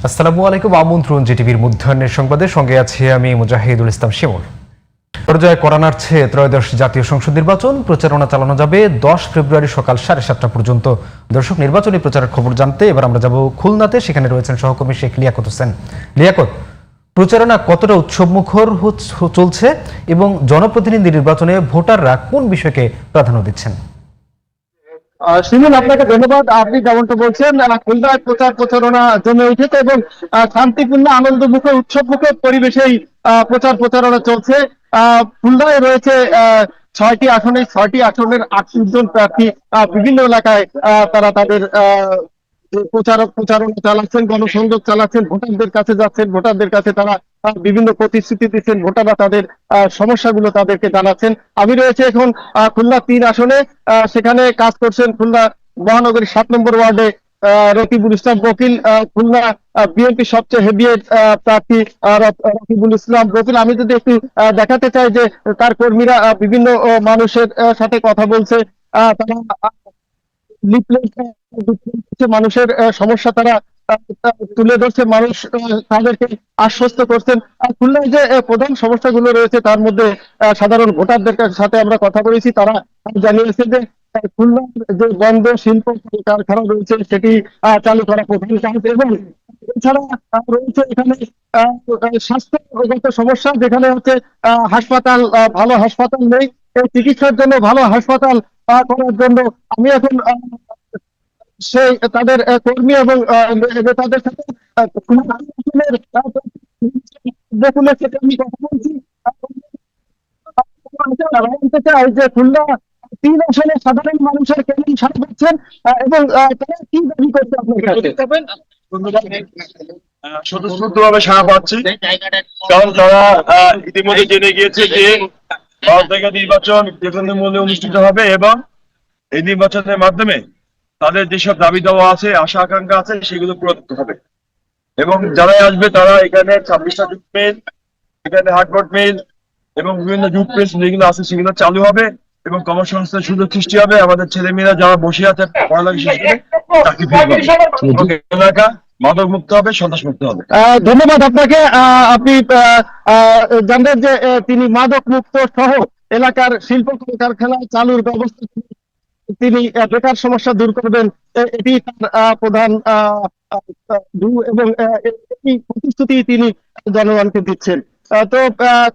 আসসালামু আলাইকুম। আমন্ত্রণ জিটিভির মধ্যাহ্নের সংবাদে, সঙ্গে আছি আমি মুজাহিদুল ইসলাম শিমুল। পর্যায়ে করা নাড়ছে ত্রয়োদশ জাতীয় সংসদ নির্বাচন। প্রচারণা চালানো যাবে 10 ফেব্রুয়ারি সকাল 7:30 পর্যন্ত। দর্শক, নির্বাচনী প্রচারের খবর জানতে এবার আমরা যাব খুলনাতে। সেখানে রয়েছেন সহকর্মী শেখ লিয়াকত হোসেন। লিয়াকত, প্রচারণা কতটা উৎসবমুখর চলছে এবং জনপ্রতিনিধি নির্বাচনে ভোটাররা কোন বিষয়কে প্রাধান্য দিচ্ছেন? শিমুল, আপনাকে ধন্যবাদ। আপনি যেমনটা বলছেন, খুলনায় প্রচারণা জমে উঠেছে এবং শান্তিপূর্ণ আনন্দ মুখে উৎসব মুখে পরিবেশেই প্রচারণা চলছে। খুলনায় রয়েছে 6টি আসনে, 6টি আসনের 38 জন প্রার্থী বিভিন্ন এলাকায় তারা তাদের প্রচারণা চালাচ্ছেন, গণসংযোগ চালাচ্ছেন, ভোটারদের কাছে যাচ্ছেন, ভোটারদের কাছে তারা বিভিন্ন প্রতিশ্রুতি দিচ্ছেন, ভোটাররা তাদের সমস্যাগুলো তাদেরকে জানাচ্ছেন। আমি রয়েছে এখন খুলনা 3 আসনে। সেখানে কাজ করছেন খুলনা মহানগরী 7 নম্বর ওয়ার্ডে রকিবুল ইসলাম বকিল, খুলনা বিএনপি সবচেয়ে হেভিওয়েট প্রার্থী রকিবুল ইসলাম বকিল। আমি যদি একটু দেখাতে চাই যে তার কর্মীরা বিভিন্ন মানুষের সাথে কথা বলছে, তারা লিফলেট মানুষের সমস্যা তারা তুলে ধরছে, মানুষ তাদেরকে আশ্বস্ত করছেন। খুলনায় যে প্রধান সমস্যাগুলো রয়েছে তার মধ্যে সাধারণ ভোটারদের সাথে আমরা কথা বলেছি, তারা জানিয়েছে যে খুলনার যে বন্ধ শিল্প কারখানা রয়েছে সেটি চালু করা প্রধান কাজ, এবং এছাড়া রয়েছে এখানে স্বাস্থ্যগত সমস্যা, যেখানে হচ্ছে হাসপাতাল, ভালো হাসপাতাল নেই। এই চিকিৎসার জন্য ভালো হাসপাতাল করার জন্য আমি এখন সেই তাদের কর্মী এবং নেতাদের সাথে দেখুনের সাথে আমি কথা বলছি। জানতে চাই যে খুলনা 3 আসনে সাধারণ মানুষের কেমন সাড়া পাচ্ছেন এবং তারা কি দাবি করছে আপনার কাছে? স্বতঃস্ফূর্তভাবে সাড়া পাচ্ছি, কারণ তারা ইতিমধ্যে জেনে গিয়েছে যে ভারত থেকে নির্বাচন যেকোনো মূল্যে অনুষ্ঠিত হবে এবং এই নির্বাচনের মাধ্যমে তাদের যেসব দাবি দেওয়া আছে, আশা আকাঙ্ক্ষা আছে, সেগুলো পূরণ করতে হবে। এবং যারাই আসবে তারা এখানে 26টা জুট মিল, এখানে হার্ডবোর্ড মিল এবং বিভিন্ন জুট প্রেস যেগুলো আছে সেগুলো চালু হবে এবং কর্মসংস্থানের সুযোগ সৃষ্টি হবে। আমাদের ছেলেমেয়েরা যারা বসে আছে পড়ালেখা শেষ করে চাকরি পেয়ে যাবে। এলাকা মাদক মুক্ত হবে, সন্ত্রাস মুক্ত হবে। ধন্যবাদ আপনাকে। আপনি জানবেন যে তিনি মাদক মুক্ত সহ এলাকার শিল্প কারখানা চালুর ব্যবস্থা, তিনি বেকার সমস্যা দূর করবেন, এটি তার প্রধান এবং এই প্রতিশ্রুতি তিনি জনগণকে দিচ্ছেন। তো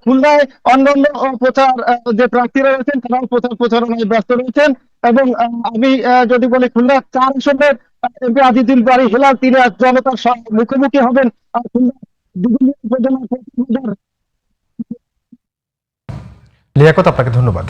খুলনায় অন্যান্য প্রচার যে প্রার্থীরা রয়েছেন তারাও প্রচারণায় ব্যস্ত রয়েছেন, এবং আমি যদি বলি খুলনা 4 আসনের এমপি আজিজুল বারী হেলাল, তিনি জনতার মুখোমুখি হবেন খুলনা বিভিন্ন উপজেলার। লিয়াকত, আপনাকে ধন্যবাদ।